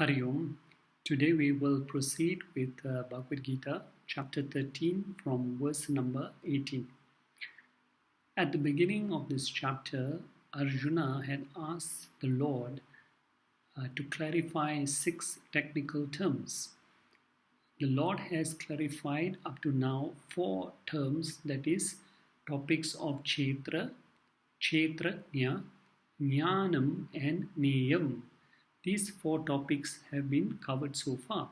Hari Om. Today we will proceed with Bhagavad Gita, chapter 13, from verse number 18. At the beginning of this chapter, Arjuna had asked the Lord to clarify 6 technical terms. The Lord has clarified up to now 4 terms, that is, topics of Ch13, Ch13, Jnanam, and Neyam. These 4 topics have been covered so far.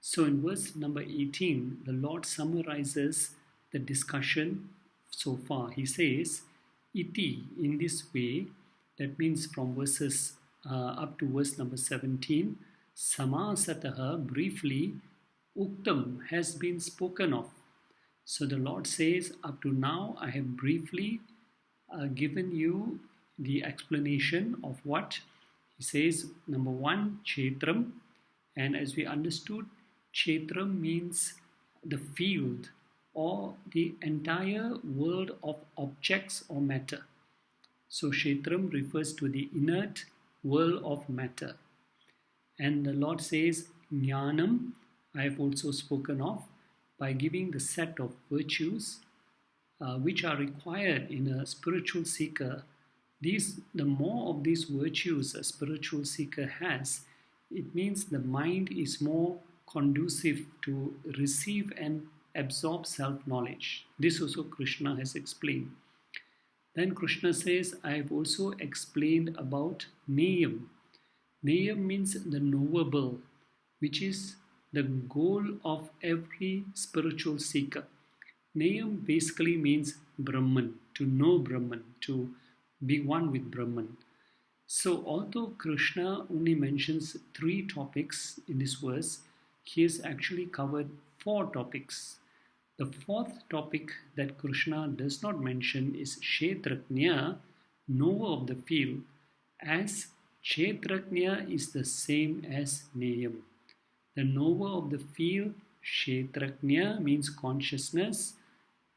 So in verse number 18, the Lord summarizes the discussion so far. He says, Iti, in this way, that means from verses up to verse number 17, Samasataha, briefly, Uktam has been spoken of. So the Lord says, up to now, I have briefly given you the explanation of what he says. Number 1, Ch13, and as we understood, Ch13 means the field or the entire world of objects or matter. So Ch13 refers to the inert world of matter. And the Lord says, Jnanam, I have also spoken of, by giving the set of virtues which are required in a spiritual seeker. The more of these virtues a spiritual seeker has, it means the mind is more conducive to receive and absorb self-knowledge. This also Krishna has explained. Then Krishna says, I have also explained about Neyam. Neyam means the knowable, which is the goal of every spiritual seeker. Neyam basically means Brahman, to know Brahman, to be one with Brahman. So although Krishna only mentions 3 topics in this verse, he has actually covered 4 topics. The 4th topic that Krishna does not mention is Kshetrajna, knower of the field, as Kshetrajna is the same as Neyam. The knower of the field, Kshetrajna, means consciousness,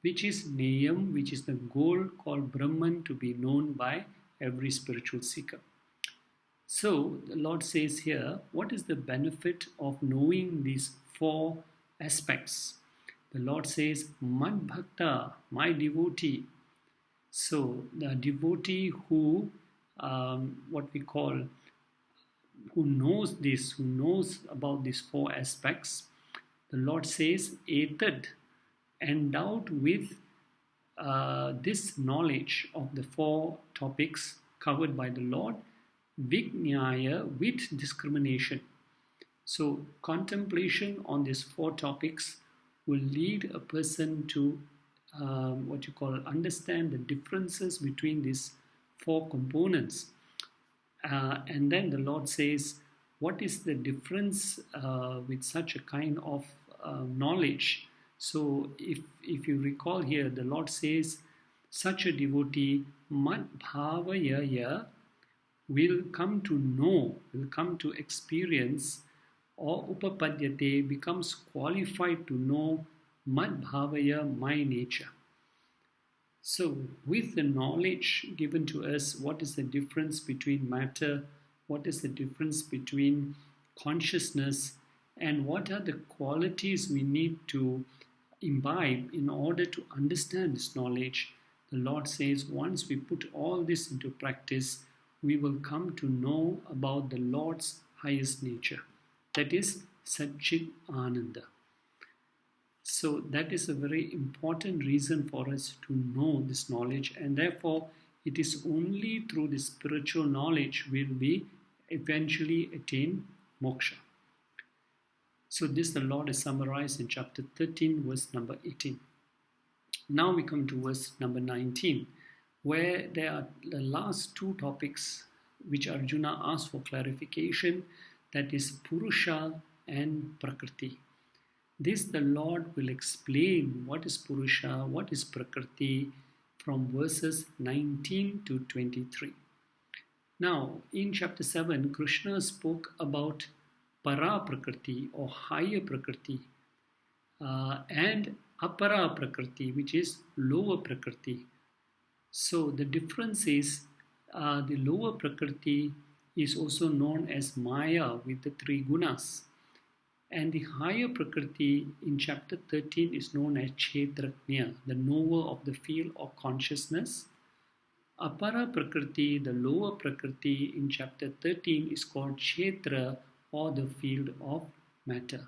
which is Neyam, which is the goal called Brahman to be known by every spiritual seeker. So the Lord says here, what is the benefit of knowing these 4 aspects? The Lord says, Mad Bhakta, my devotee. So the devotee who, who knows this, who knows about these 4 aspects, the Lord says, Etad, endowed with this knowledge of the 4 topics covered by the Lord, Vijnaya, with discrimination. So contemplation on these 4 topics will lead a person to understand the differences between these 4 components. And then the Lord says, what is the difference with such a kind of knowledge? So if you recall here, the Lord says, such a devotee, Mad Bhavaya, will come to know, will come to experience, or Upapadyate, becomes qualified to know Mad Bhavaya, my nature. So with the knowledge given to us, what is the difference between matter, what is the difference between consciousness, and what are the qualities we need to imbibe in order to understand this knowledge, the Lord says, once we put all this into practice, we will come to know about the Lord's highest nature. That is Satchit Ananda. So that is a very important reason for us to know this knowledge, and therefore it is only through this spiritual knowledge will we eventually attain moksha. So this the Lord has summarized in chapter 13, verse number 18. Now we come to verse number 19, where there are the last 2 topics which Arjuna asked for clarification, that is Purusha and Prakriti. This the Lord will explain what is Purusha, what is Prakriti from verses 19 to 23. Now in chapter 7, Krishna spoke about Para Prakriti or higher Prakriti and Apara Prakriti, which is lower Prakriti. So the difference is the lower Prakriti is also known as Maya with the three gunas. And the higher Prakriti in chapter 13 is known as Ch13, the knower of the field of consciousness. Apara Prakriti, the lower Prakriti in chapter 13 is called Kshetra, or the field of matter.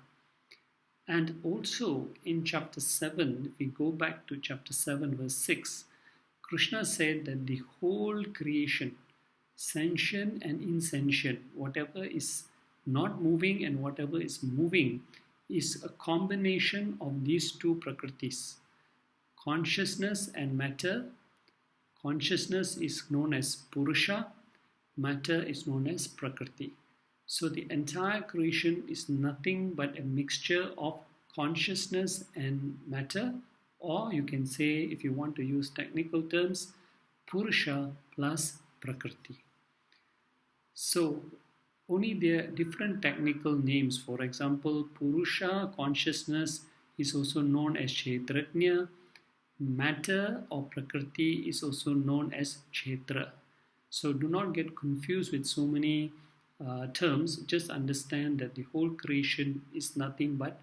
And also in chapter 7, if we go back to chapter 7 verse 6, Krishna said that the whole creation, sentient and insentient, whatever is not moving and whatever is moving, is a combination of these two Prakritis, consciousness and matter. Consciousness is known as Purusha, matter is known as Prakriti. So the entire creation is nothing but a mixture of consciousness and matter, or you can say, if you want to use technical terms, Purusha plus Prakriti. So only there are different technical names. For example, Purusha, consciousness, is also known as Kshetrajna. Matter or Prakriti is also known as Kshetra. So do not get confused with so many terms. Just understand that the whole creation is nothing but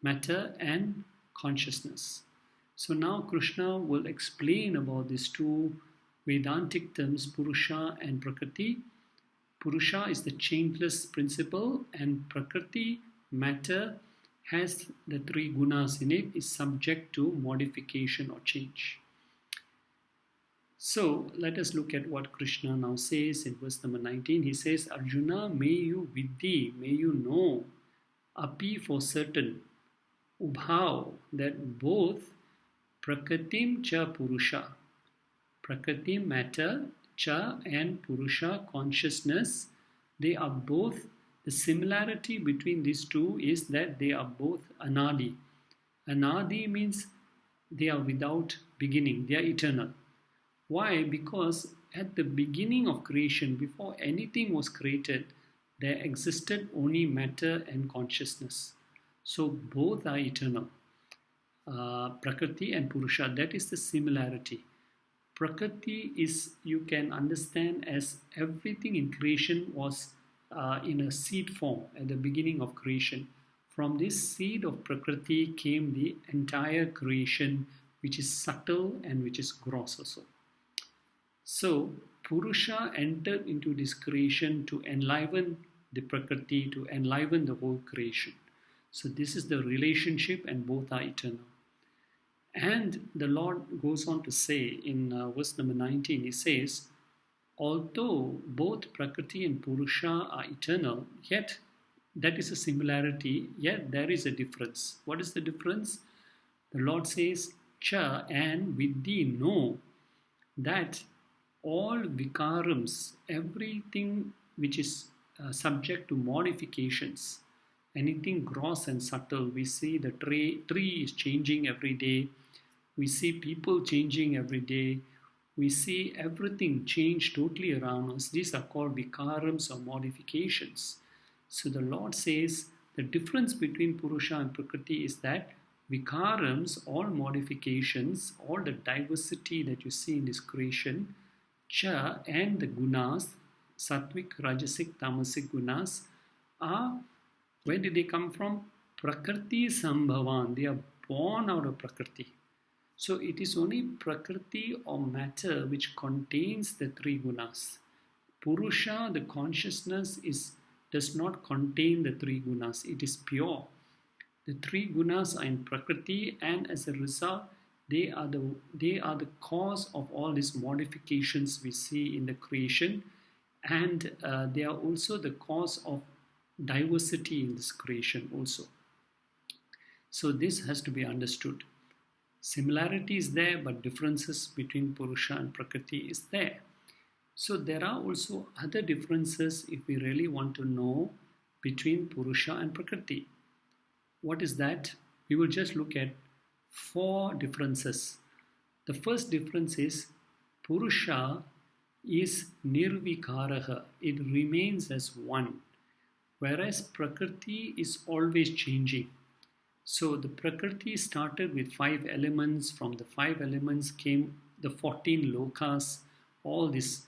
matter and consciousness. So now Krishna will explain about these two Vedantic terms, Purusha and Prakriti. Purusha is the changeless principle, and Prakriti, matter, has the three gunas in it, is subject to modification or change. So let us look at what Krishna now says in verse number 19. He says, Arjuna, may you vidhi, may you know, api for certain, ubhav, that both Prakritim cha Purusha, Prakriti matter, cha and Purusha consciousness, they are both, the similarity between these two is that they are both anadi. Anadi means they are without beginning, they are eternal. Why? Because at the beginning of creation, before anything was created, there existed only matter and consciousness. So both are eternal. Prakriti and Purusha, that is the similarity. Prakriti is, you can understand as everything in creation was in a seed form at the beginning of creation. From this seed of Prakriti came the entire creation, which is subtle and which is gross also. So Purusha entered into this creation to enliven the Prakriti, to enliven the whole creation. So this is the relationship, and both are eternal. And the Lord goes on to say in verse number 19, he says, although both Prakriti and Purusha are eternal, yet that is a similarity, yet there is a difference. What is the difference? The Lord says, Cha, and vidhi, know that all vikarams, everything which is subject to modifications, anything gross and subtle, we see the tree is changing every day, we see people changing every day, we see everything change totally around us. These are called vikarams or modifications. So the Lord says the difference between Purusha and Prakriti is that vikarams, all modifications, all the diversity that you see in this creation, Cha, and the gunas, Sattvic, Rajasic, Tamasic gunas, are, where did they come from? Prakriti Sambhavan. They are born out of Prakriti. So it is only Prakriti or matter which contains the three gunas. Purusha, the consciousness, does not contain the three gunas. It is pure. The three gunas are in Prakriti, and as a result, they are the cause of all these modifications we see in the creation, and they are also the cause of diversity in this creation also. So this has to be understood. Similarity is there, but differences between Purusha and Prakriti is there. So there are also other differences if we really want to know between Purusha and Prakriti. What is that? We will just look at 4 differences. The first difference is Purusha is nirvikaraha. It remains as one, whereas Prakriti is always changing. So the Prakriti started with 5 elements. From the 5 elements came the 14 lokas, all these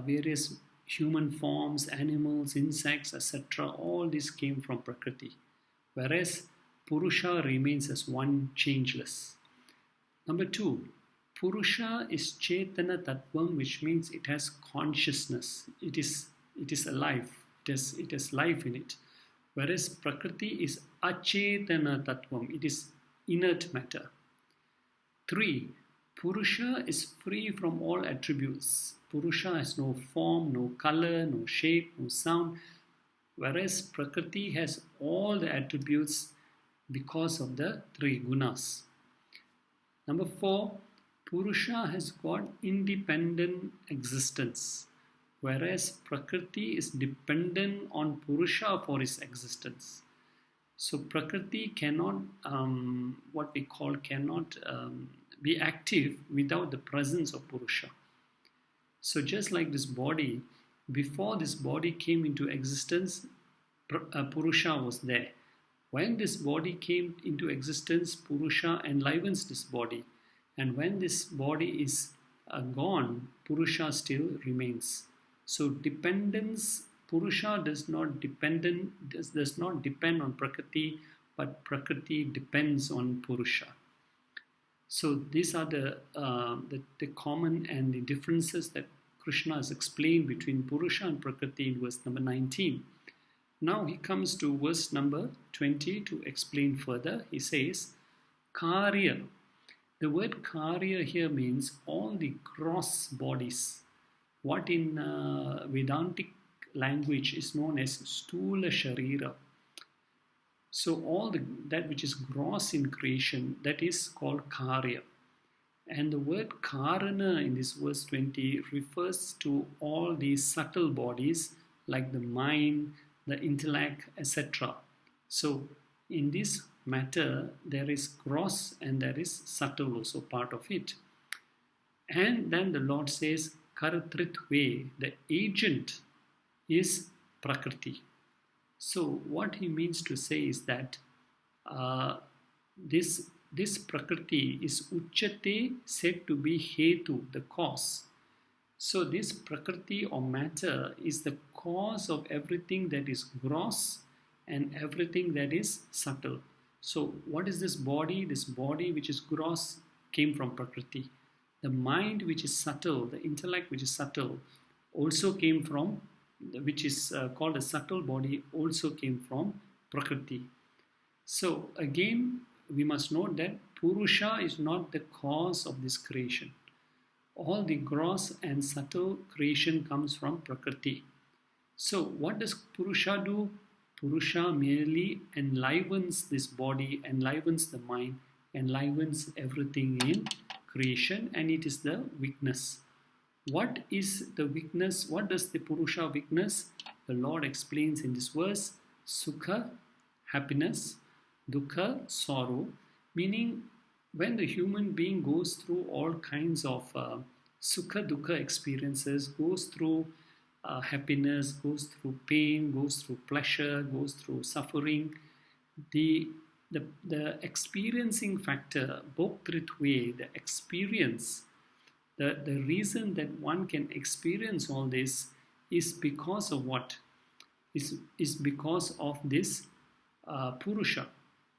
various human forms, animals, insects, etc., all this came from Prakriti. Whereas Purusha remains as one, changeless. Number two, Purusha is Chetana Tattvam, which means it has consciousness. It is alive. It has life in it. Whereas Prakriti is Achetana Tattvam. It is inert matter. 3. Purusha is free from all attributes. Purusha has no form, no color, no shape, no sound. Whereas Prakriti has all the attributes because of the 3 gunas. Number 4, Purusha has got independent existence, whereas Prakriti is dependent on Purusha for its existence. So Prakriti cannot, be active without the presence of Purusha. So just like this body, before this body came into existence, Purusha was there. When this body came into existence, Purusha enlivens this body. And when this body is gone, Purusha still remains. So dependence, Purusha does not depend on Prakriti, but Prakriti depends on Purusha. So these are the common and the differences that Krishna has explained between Purusha and Prakriti in verse number 19. Now he comes to verse number 20 to explain further. He says, Karya. The word Karya here means all the gross bodies. What in Vedantic language is known as Stula Sharira. So all that which is gross in creation, that is called Karya. And the word Karana in this verse 20 refers to all these subtle bodies like the mind, the intellect, etc. So in this matter, there is gross and there is subtle also part of it. And then the Lord says, Karatritve, the agent is Prakriti. So what he means to say is that this Prakriti is Uchate, said to be Hetu, the cause. So this Prakriti or matter is the cause of everything that is gross and everything that is subtle. So what is this body? This body which is gross came from Prakriti. The mind which is subtle, the intellect which is subtle, also came from, which is called a subtle body, also came from Prakriti. So again, we must note that Purusha is not the cause of this creation. All the gross and subtle creation comes from Prakriti. So what does Purusha do? Purusha merely enlivens this body, enlivens the mind, enlivens everything in creation, and it is the weakness. What is the weakness? What does the Purusha witness? The Lord explains in this verse, Sukha, happiness, Dukkha, sorrow, meaning when the human being goes through all kinds of Sukha, Dukkha experiences, goes through happiness, goes through pain, goes through pleasure, goes through suffering, the experiencing factor, Bhoktritve, the experience, the reason that one can experience all this is because of what? Is because of this Purusha.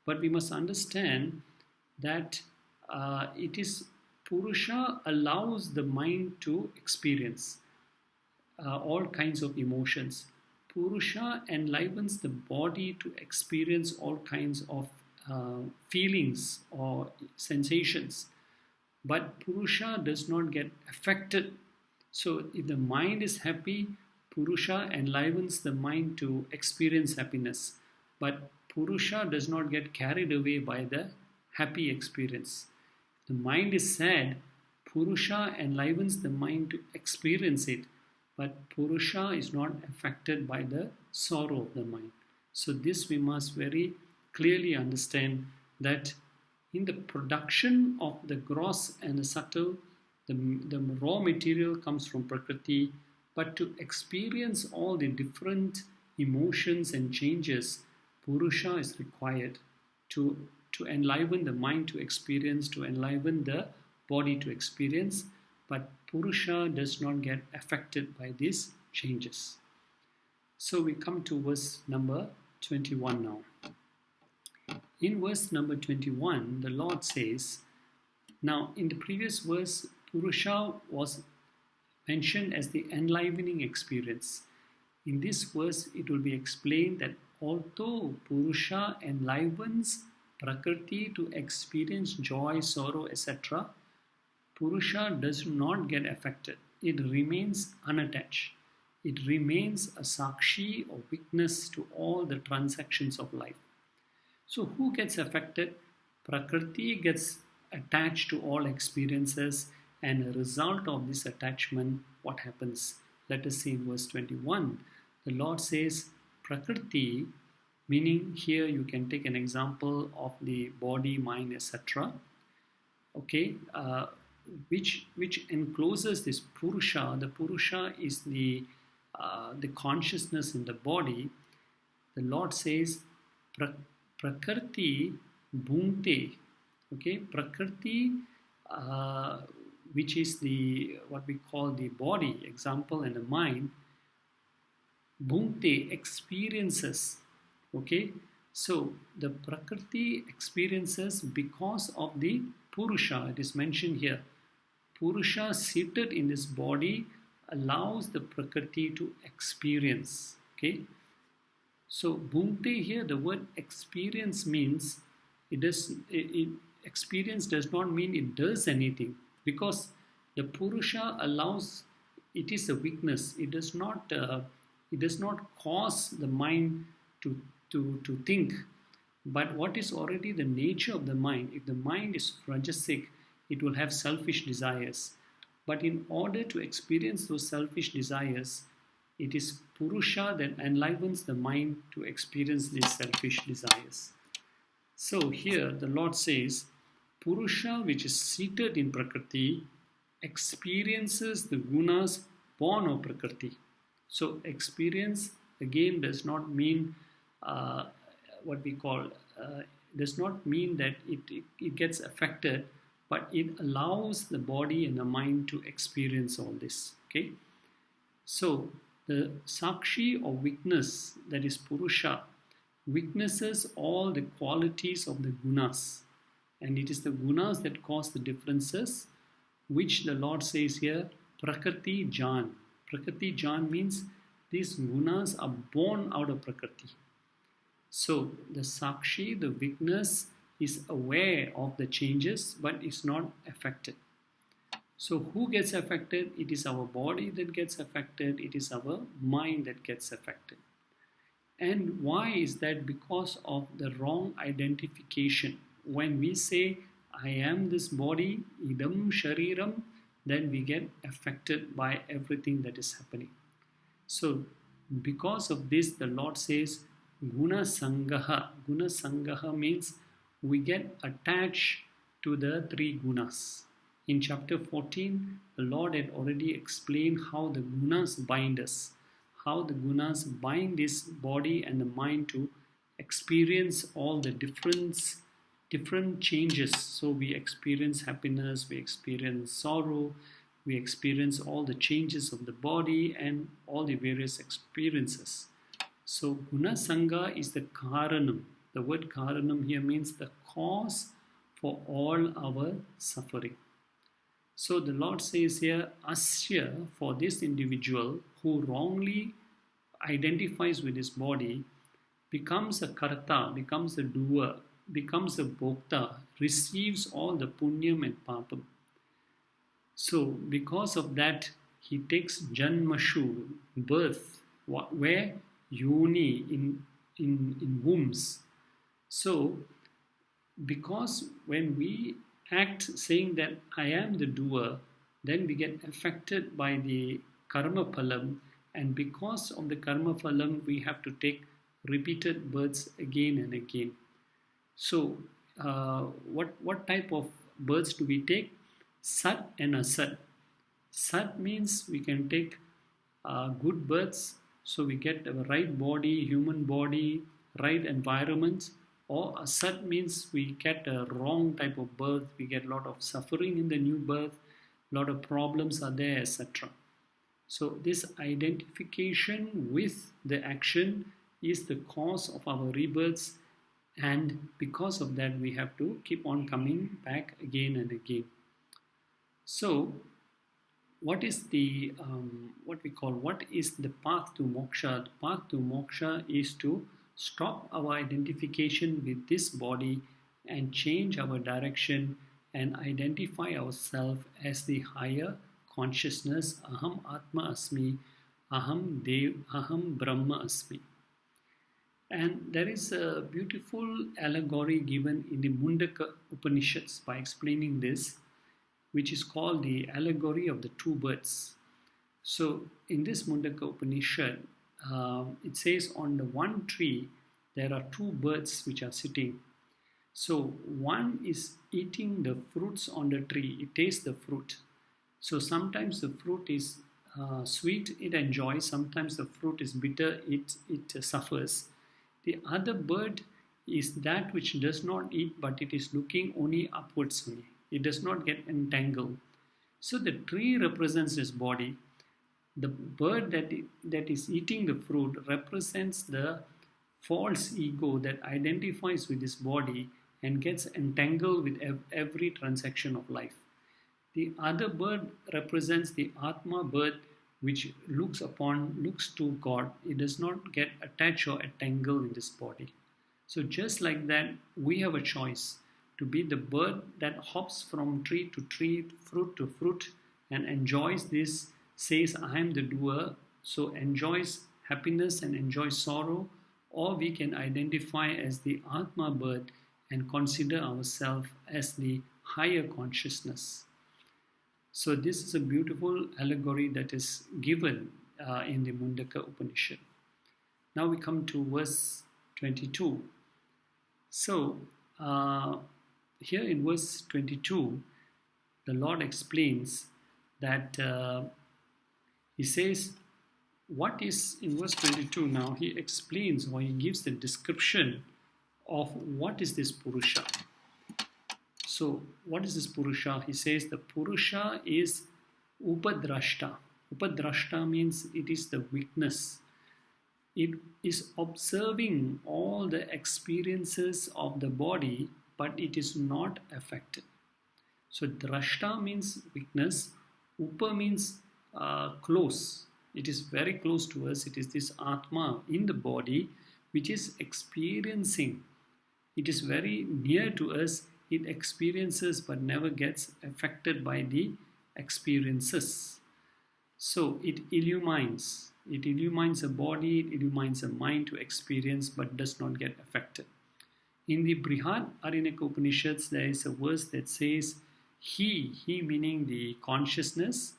But we must understand that it is Purusha allows the mind to experience all kinds of emotions. Purusha enlivens the body to experience all kinds of feelings or sensations. But Purusha does not get affected. So if the mind is happy, Purusha enlivens the mind to experience happiness. But Purusha does not get carried away by the happy experience. The mind is sad, Purusha enlivens the mind to experience it. But Purusha is not affected by the sorrow of the mind. So this we must very clearly understand, that in the production of the gross and the subtle, the raw material comes from Prakriti, but to experience all the different emotions and changes, Purusha is required to enliven the mind to experience, to enliven the body to experience. But Purusha does not get affected by this changes. So we come to verse number 21 now. In verse number 21, the Lord says, now in the previous verse, Purusha was mentioned as the enlivening experience. In this verse, it will be explained that although Purusha enlivens Prakriti to experience joy, sorrow, etc., Purusha does not get affected. It remains unattached. It remains a sakshi or witness to all the transactions of life. So who gets affected? Prakriti gets attached to all experiences, and a result of this attachment, what happens? Let us see in verse 21. The Lord says, Prakriti, meaning here you can take an example of the body, mind, etc. Okay, which encloses this Purusha. The Purusha is the consciousness in the body. The Lord says, Prakriti bhunte. Okay, Prakriti, which is the what we call the body, example, and the mind. Bhunte experiences. Okay, so the Prakriti experiences because of the Purusha. It is mentioned here. Purusha seated in this body allows the Prakriti to experience. Okay. So bhunte here, the word experience means experience does not mean it does anything, because the Purusha allows, it is a weakness. It does not cause the mind to think. But what is already the nature of the mind? If the mind is rajasic, it will have selfish desires. But in order to experience those selfish desires, it is Purusha that enlivens the mind to experience these selfish desires. So here the Lord says, Purusha, which is seated in Prakriti, experiences the gunas born of Prakriti. So experience again does not mean does not mean that it gets affected, but it allows the body and the mind to experience all this. Okay, so the sakshi or witness, that is Purusha, witnesses all the qualities of the gunas, and it is the gunas that cause the differences, which the Lord says here, Prakriti Jan. Prakriti Jan means these gunas are born out of Prakriti. So the sakshi, the witness, is aware of the changes but is not affected. So who gets affected? It is our body that gets affected. It is our mind that gets affected. And why is that? Because of the wrong identification. When we say, I am this body, idam shariram, then we get affected by everything that is happening. So because of this, the Lord says, Guna Sangaha. Guna Sangaha means we get attached to the three gunas. In chapter 14, the Lord had already explained how the gunas bind us, how the gunas bind this body and the mind to experience all the different changes. So we experience happiness, we experience sorrow, we experience all the changes of the body and all the various experiences. So Guna Sangha is the Karanam. The word Karanam here means the cause for all our suffering. So the Lord says here, Asya, for this individual who wrongly identifies with his body, becomes a karta, becomes a doer, becomes a bhokta, receives all the punyam and papam. So because of that, he takes janmashu, birth, where? Yoni, in wombs. So because when we act saying that I am the doer, then we get affected by the karma phalam, and because of the karma phalam, we have to take repeated births again and again. So what type of births do we take? Sat and asat. Sat means we can take good births, so we get the right body, human body, right environments. Or asat means we get a wrong type of birth, we get a lot of suffering in the new birth, a lot of problems are there, etc. So this identification with the action is the cause of our rebirths, and because of that we have to keep on coming back again and again. So what is the what is the path to moksha? The path to moksha is to stop our identification with this body and change our direction and identify ourselves as the higher consciousness. Aham Atma Asmi, Aham Dev, Aham Brahma Asmi. And there is a beautiful allegory given in the Mundaka Upanishads by explaining this, which is called the allegory of the two birds. So in this Mundaka Upanishad, it says on the one tree there are two birds which are sitting. So one is eating the fruits on the tree. It tastes the fruit. So sometimes the fruit is sweet, it enjoys. Sometimes the fruit is bitter, it suffers. The other bird is that which does not eat, but it is looking only upwards only. It does not get entangled. So the tree represents his body. The bird that is eating the fruit represents the false ego that identifies with his body and gets entangled with every transaction of life. The other bird represents the Atma bird, which looks to God. It does not get attached or entangled in this body. So just like that, we have a choice to be the bird that hops from tree to tree, fruit to fruit, and enjoys this, says, I am the doer, so enjoys happiness and enjoys sorrow, or we can identify as the Atma bird and consider ourselves as the higher consciousness. So this is a beautiful allegory that is given in the Mundaka Upanishad. Now we come to verse 22. So here in verse 22, the Lord explains that he says, what is in verse 22 now? He explains, or he gives the description of what is this Purusha. So what is this Purusha? He says the Purusha is Upadrashta. Upadrashta means it is the witness. It is observing all the experiences of the body, but it is not affected. So Drashta means witness. Upa means close. It is very close to us. It is this Atma in the body which is experiencing. It is very near to us. It experiences but never gets affected by the experiences. So it illumines. It illumines a body, it illumines a mind to experience but does not get affected. In the Brihad Aranyaka Upanishads, there is a verse that says, he meaning the consciousness,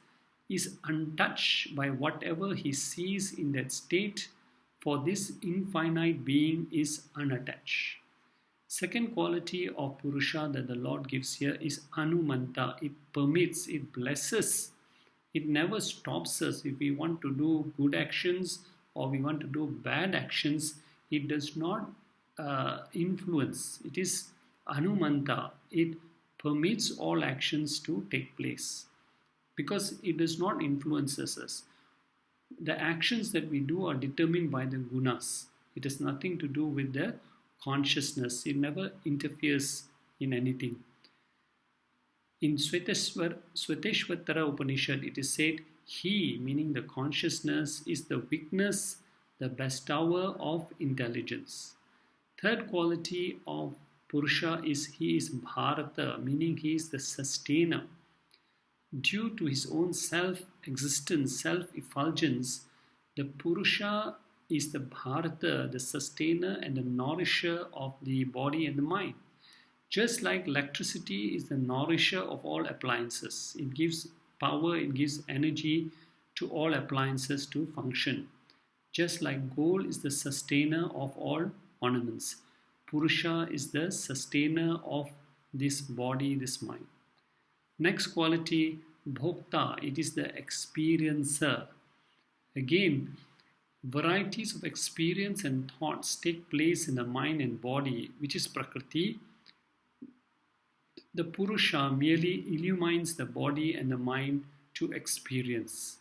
is untouched by whatever he sees in that state, for this infinite being is unattached. Second quality of Purusha that the Lord gives here is Anumanta. It permits, it blesses. It never stops us. If we want to do good actions or we want to do bad actions, it does not influence. It is Anumanta. It permits all actions to take place because it does not influence us. The actions that we do are determined by the gunas. It has nothing to do with the consciousness. It never interferes in anything. In Sveteshvatara Upanishad, it is said, he, meaning the consciousness, is the witness, the bestower of intelligence. Third quality of Purusha is he is Bharata, meaning he is the sustainer. Due to his own self-existence, self-effulgence, the Purusha is the Bharata, the sustainer and the nourisher of the body and the mind. Just like electricity is the nourisher of all appliances. It gives power, it gives energy to all appliances to function. Just like gold is the sustainer of all ornaments. Purusha is the sustainer of this body, this mind. Next quality, Bhokta. It is the experiencer. Again, varieties of experience and thoughts take place in the mind and body, which is Prakriti. The Purusha merely illumines the body and the mind to experience.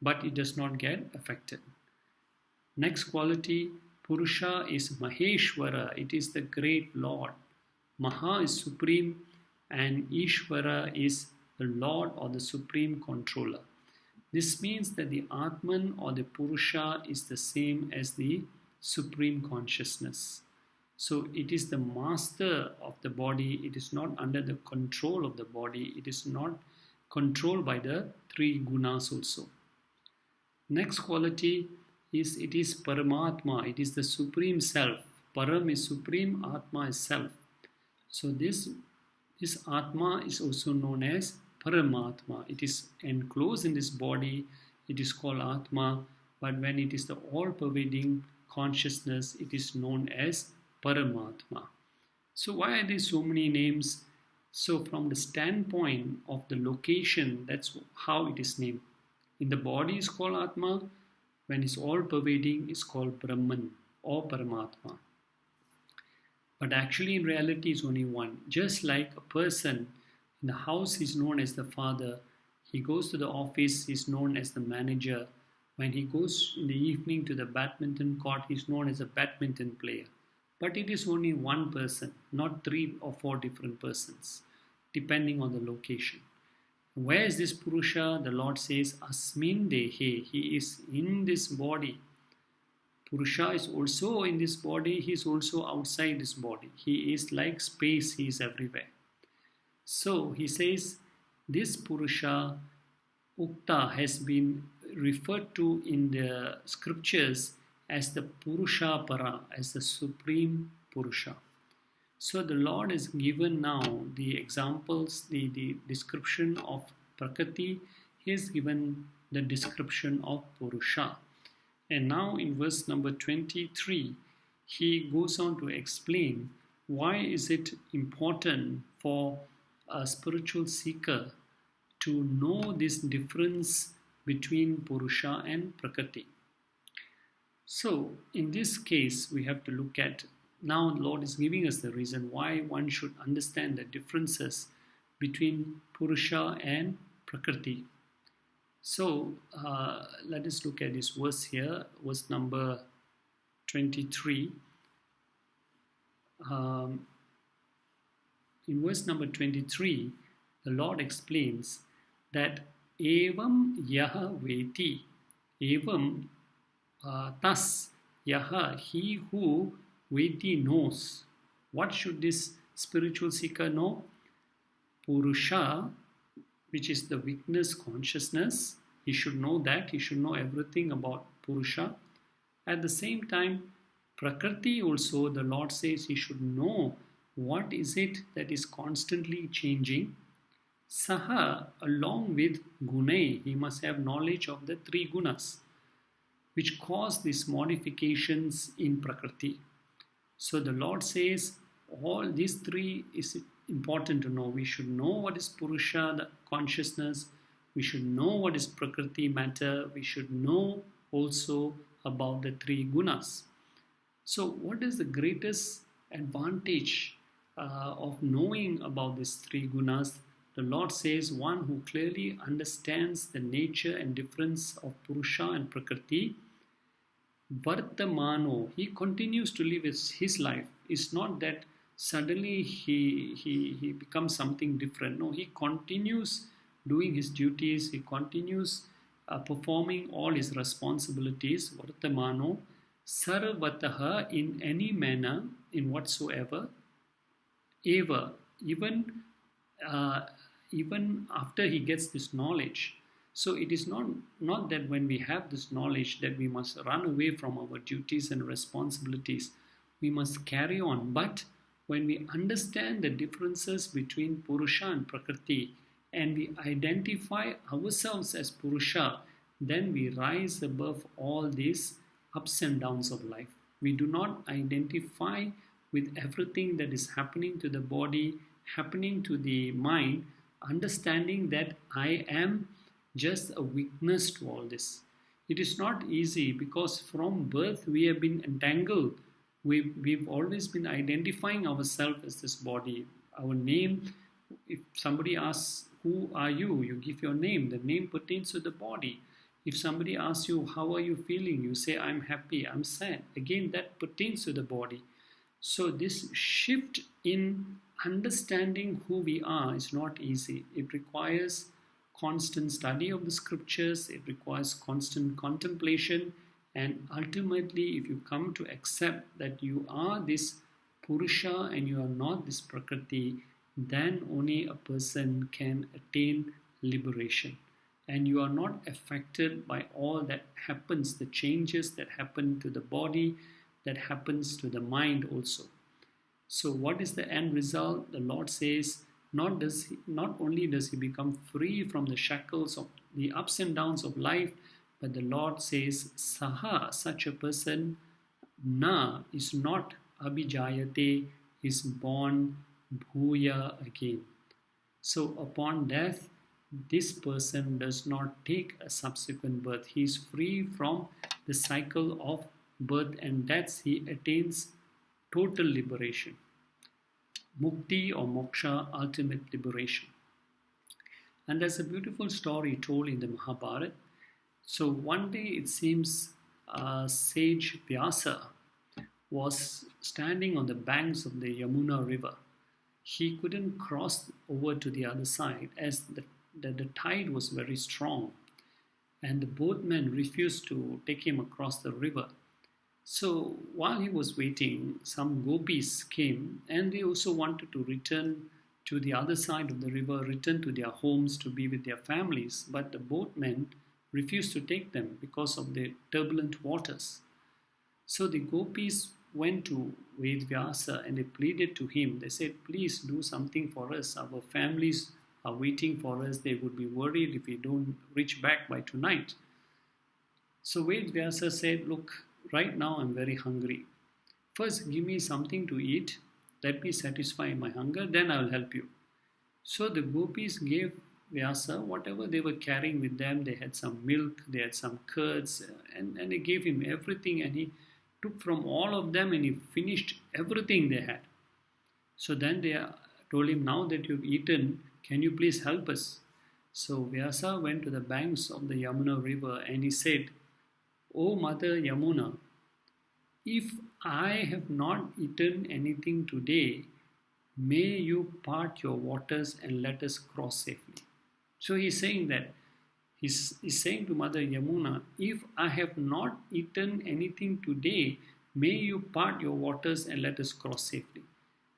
but it does not get affected. Next quality, Purusha is Maheshwara, it is the great Lord. Maha is supreme and Ishvara is the Lord or the supreme controller. This means that the Atman or the Purusha is the same as the supreme consciousness. So it is the master of the body, it is not under the control of the body, it is not controlled by the three gunas also. Next quality is it is Paramatma, it is the supreme self. Param is supreme, Atma is self. So this Atma is also known as Paramatma. It is enclosed in this body, it is called Atma, but when it is the all-pervading consciousness, it is known as Paramatma. So why are there so many names? So from the standpoint of the location, that's how it is named. In the body is called Atma, when it's all-pervading, it's called Brahman or Paramatma. But actually in reality is only one. Just like a person in the house is known as the father, he goes to the office, he's known as the manager. When he goes in the evening to the badminton court, he's known as a badminton player. But it is only one person, not 3 or 4 different persons, depending on the location. Where is this Purusha? The Lord says, Asmin Dehe, he is in this body. Purusha is also in this body, he is also outside this body. He is like space, he is everywhere. So he says, this Purusha, Ukta, has been referred to in the scriptures as the Purusha Para, as the Supreme Purusha. So the Lord has given now the examples, the description of Prakriti. He has given the description of Purusha. And now in verse number 23, he goes on to explain why is it important for a spiritual seeker to know this difference between Purusha and Prakriti. So in this case, we have to look at, now the Lord is giving us the reason why one should understand the differences between Purusha and Prakriti. So let us look at this verse here, verse number 23. In verse number 23, the Lord explains that Evam Yaha Veti, Evam Tas Yaha, he who Veti knows. What should this spiritual seeker know? Purusha, which is the witness consciousness. He should know that. He should know everything about Purusha. At the same time, Prakriti also, the Lord says he should know what is it that is constantly changing. Saha, along with Gunai, he must have knowledge of the 3 gunas, which cause these modifications in Prakriti. So the Lord says all these 3 is important to know. We should know what is Purusha, the consciousness. We should know what is Prakriti, matter. We should know also about the 3 gunas. So what is the greatest advantage of knowing about these 3 gunas? The Lord says one who clearly understands the nature and difference of Purusha and Prakriti, Vartamano, he continues to live his life. It's not that suddenly he becomes something different. No, he continues doing his duties. He continues performing all his responsibilities. Vartamano, sarvataha, in any manner, in whatsoever. Eva, even after he gets this knowledge. So it is not that when we have this knowledge that we must run away from our duties and responsibilities. We must carry on. But when we understand the differences between Purusha and Prakriti and we identify ourselves as Purusha, then we rise above all these ups and downs of life. We do not identify with everything that is happening to the body, happening to the mind, understanding that I am just a witness to all this. It is not easy because from birth we have been entangled. We've always been identifying ourselves as this body. Our name, if somebody asks, who are you? You give your name. The name pertains to the body. If somebody asks you, how are you feeling? You say, I'm happy, I'm sad. Again, that pertains to the body. So this shift in understanding who we are is not easy. It requires constant study of the scriptures. It requires constant contemplation. And ultimately, if you come to accept that you are this Purusha and you are not this Prakriti, then only a person can attain liberation. And you are not affected by all that happens, the changes that happen to the body, that happens to the mind also. So what is the end result? The Lord says, not only does he become free from the shackles of the ups and downs of life, but the Lord says, Saha, such a person, na, is not abhijayate, is born bhuya again. So upon death, this person does not take a subsequent birth. He is free from the cycle of birth and death. He attains total liberation. Mukti or moksha, ultimate liberation. And there's a beautiful story told in the Mahabharata. So one day it seems sage Vyasa was standing on the banks of the Yamuna river. He couldn't cross over to the other side as the tide was very strong, and the boatmen refused to take him across the river. So while he was waiting, some gopis came and they also wanted to return to the other side of the river, return to their homes to be with their families, but the boatmen refused to take them because of the turbulent waters. So the gopis went to Ved Vyasa and they pleaded to him. They said, please do something for us. Our families are waiting for us. They would be worried if we don't reach back by tonight. So Ved Vyasa said, look, right now I'm very hungry. First give me something to eat. Let me satisfy my hunger, then I'll help you. So the gopis gave Vyasa whatever they were carrying with them. They had some milk, they had some curds, and they gave him everything, and he took from all of them and he finished everything they had. So then they told him, now that you've eaten, can you please help us? So Vyasa went to the banks of the Yamuna river and he said, O Mother Yamuna, if I have not eaten anything today, may you part your waters and let us cross safely. So he's saying that, he's saying to Mother Yamuna, if I have not eaten anything today, may you part your waters and let us cross safely.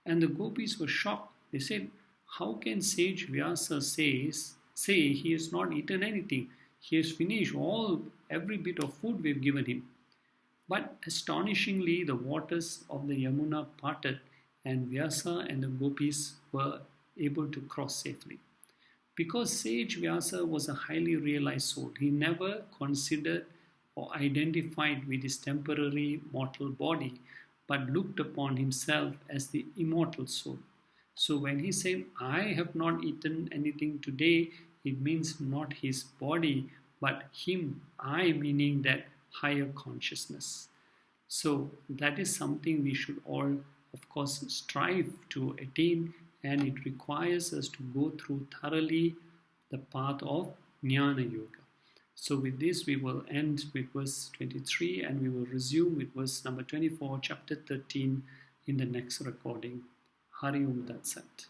And the gopis were shocked. They said, how can sage Vyasa say he has not eaten anything? He has finished every bit of food we've given him. But astonishingly, the waters of the Yamuna parted and Vyasa and the gopis were able to cross safely. Because sage Vyasa was a highly realized soul, he never considered or identified with his temporary mortal body, but looked upon himself as the immortal soul. So when he said, I have not eaten anything today, it means not his body, but him, I meaning that higher consciousness. So that is something we should all, of course, strive to attain, and it requires us to go through thoroughly the path of Jnana Yoga. So with this, we will end with verse 23 and we will resume with verse number 24, chapter 13 in the next recording. Hari Om Tat Sat.